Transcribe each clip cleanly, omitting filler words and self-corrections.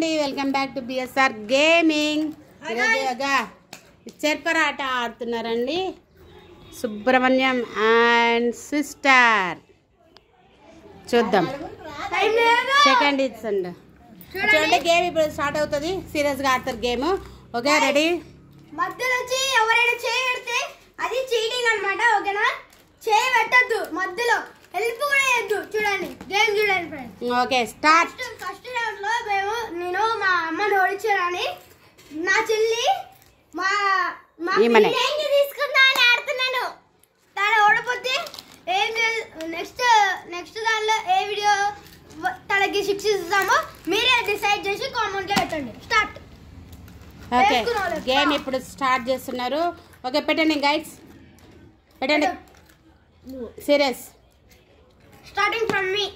అండి, welcome back to BSR gaming. చెర్పర ఆట ఆడుతున్నారండి సుబ్రహ్మణ్యం అండ్ సిస్టర్. చూద్దాం, సెకండ్ ఇచ్చండి. చూడండి, గేమ్ ఇప్పుడు స్టార్ట్ అవుతుంది. సీరియస్గా ఆడతారు గేమ్. Okay, ready? మధ్యలో వచ్చి ఎవరైనా చేయి పెడితే అది చీటింగ్ అన్నమాట. ఓకేనా? చేయి పెట్టద్దు, మధ్యలో హెల్ప్ కూడా చేయొద్దు. చూడండి, గేమ్ చూడండి friends. Okay, start. First round లో నేను మా అమ్మని ఓడించానని నా చెల్లి మా తీసుకుందా అని ఆడుతున్నాను. తను ఓడిపోతే ఏం నెక్స్ట్ దానిలో ఏ వీడియో తనకి 6 ఇస్తామో మీరే డిసైడ్ చేసి కామెంట్ లో పెట్టండి. స్టార్ట్. ఓకే, గేమ్ ఇప్పుడు స్టార్ట్ చేస్తున్నారు. ఓకే, పెట్టండి గైడ్స్, పెట్టండి. Serious starting from me.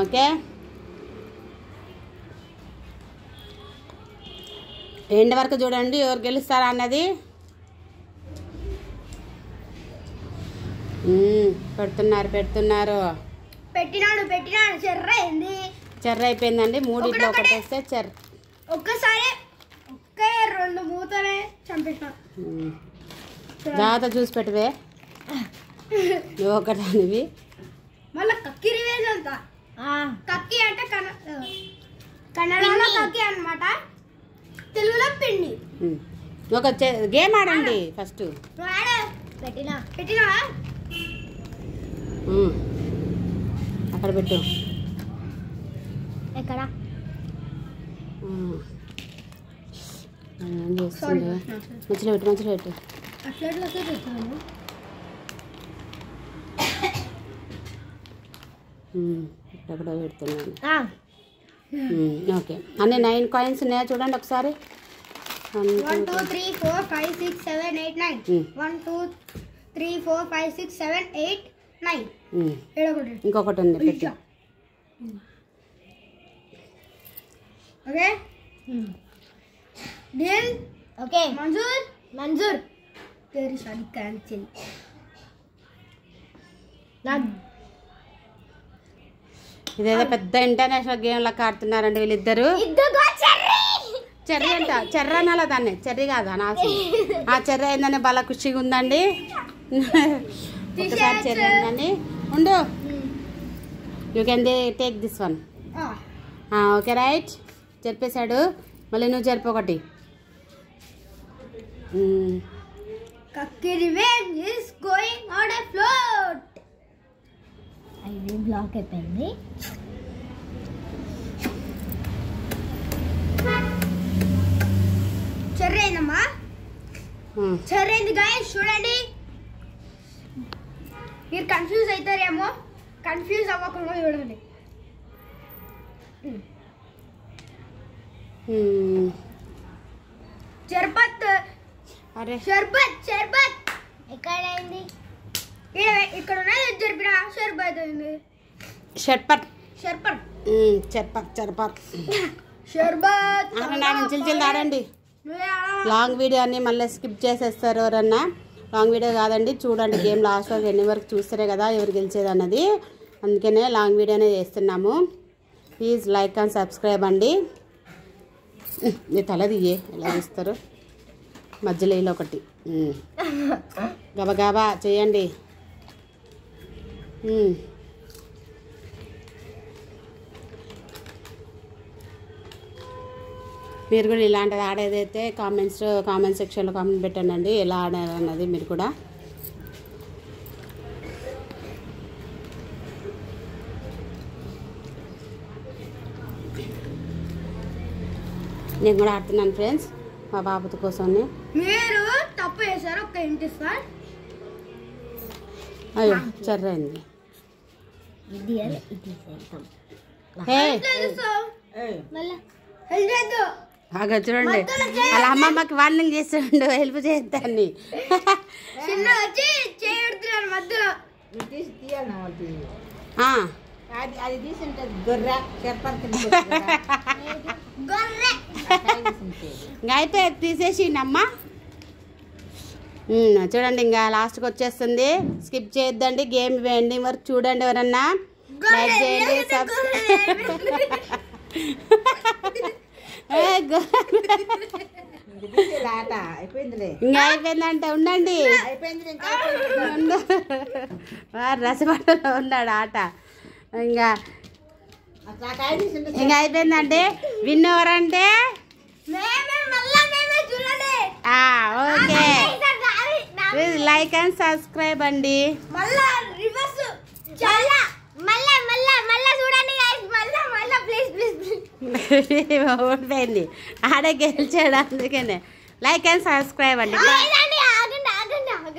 Okay, end వరకు చూడండి ఎవరు గెలుస్తారా అన్నది. పెడుతున్నారు పెట్టినాడు చెర్ర అయిపోయిందండి. మూడిట్లో ఒకటేస్తే చెర్ర. ఒక్కసారి ఒకే 2 మూతనే చంపేసిన. జాగ్రత్త చూసి పెట్టవే, నువ్వు ఒకదానివి. మళ్ళీ కక్కి రివేజ్ అంట. కక్కి అంటే కన్నడలో కక్కి అన్నమాట, తెలుగులో పిండి. ఒక గేమ్ ఆడండి ఫస్ట్. పెట్టినా అక్కడ పెట్టు. ఎక్కడ ఏం చేస్తుంది? మంచిగా పెట్టు. ఎక్కడ పెడుతున్నాను. ఓకే, అన్నీ 9 కాయిన్స్ ఉన్నాయా చూడండి ఒకసారి. 1 2 3 4 5 6 7 8 9. 1 2 3 4 5 6 7 8 9. ఇంకొకటి ఉంది పెట్టు. Okay, deal. ఓకే, మంజూర్ तेरी शादी कैंसिल. ఇదేదో పెద్ద ఇంటర్నేషనల్ గేమ్ లాగా ఆడుతున్నారండి వీళ్ళిద్దరు. చెర్రీ అనాల దాన్ని, చెర్రీ కాదు అనాల్సి. ఆ చెర్రీ అయిందని బాగా ఖుషిగా ఉందండి. ఒకసారి చెర్రీ అయిందని ఉండు. You can take this one. Okay, right. చెరిపేశాడు. మళ్ళీ నువ్వు చెరిపి ఒకటి. Kakki revenge is going on a float. I block అయిపోయింది. చెర్రేనమ్మా, చెర్రేంది గైస్. చూడండి, మీరు కన్ఫ్యూజ్ అవుతారేమో, కన్ఫ్యూజ్ అవ్వకుండా చూడండి. షర్బత్ ఎక్కడైంది? ఇక్కడ ఉన్నది జరిపిన షర్బత్ అయింది. చిల్చిల్ ఆడండి. లాంగ్ వీడియో అన్ని మళ్ళీ స్కిప్ చేసేస్తారు ఎవరన్నా. లాంగ్ వీడియో కాదండి, చూడండి గేమ్ లాస్ట్ వరకు ఎన్ని వరకు చూస్తారే కదా ఎవరు గెలిచేది అన్నది. అందుకనే లాంగ్ వీడియోనే చేస్తున్నాము. ప్లీజ్ లైక్ అండ్ సబ్స్క్రైబ్ అండి. నీ తలది ఎలా చేస్తారు మధ్యలో ఇలా ఒకటి గబగబా చేయండి. మీరు కూడా ఇలాంటిది ఆడేదైతే కామెంట్ సెక్షన్లో కామెంట్ పెట్టండి ఎలా ఆడారు అన్నది మీరు కూడా. నేను కూడా ఆడుతున్నాను ఫ్రెండ్స్ మా బాబు కోసం. మీరు తప్పు చేశారు, ఒక ఇంటి సార్. అయ్యో చెర్రైంది. చూడండి, అలా అమ్మమ్మకి వార్నింగ్ చేస్తుండు హెల్ప్ చేస్తాన్ని. అయితే తీసేసిండమ్మా. చూడండి, ఇంకా లాస్ట్కి వచ్చేస్తుంది. స్కిప్ చేయొద్దండి, గేమ్ ఎండింగ్ వరకు చూడండి. ఎవరన్నా లైక్ చేయండి, సబ్స్క్రైబ్ ఆట అయిపోయిందిలే. ఇంకా అయిపోయిందంటే ఉండండి. అయిపోయింది ఇంకా రసపట్టలో ఉన్నాడు ఆట. ఇంకా అయిపోయిందంటే విన్ ఎవరంటే ఓకే. లైక్ అండ్ సబ్స్క్రైబ్ అండి. ఓడిపోయింది, ఆడే గెలిచాడు. అందుకనే లైక్ అండ్ సబ్స్క్రైబ్ అండి.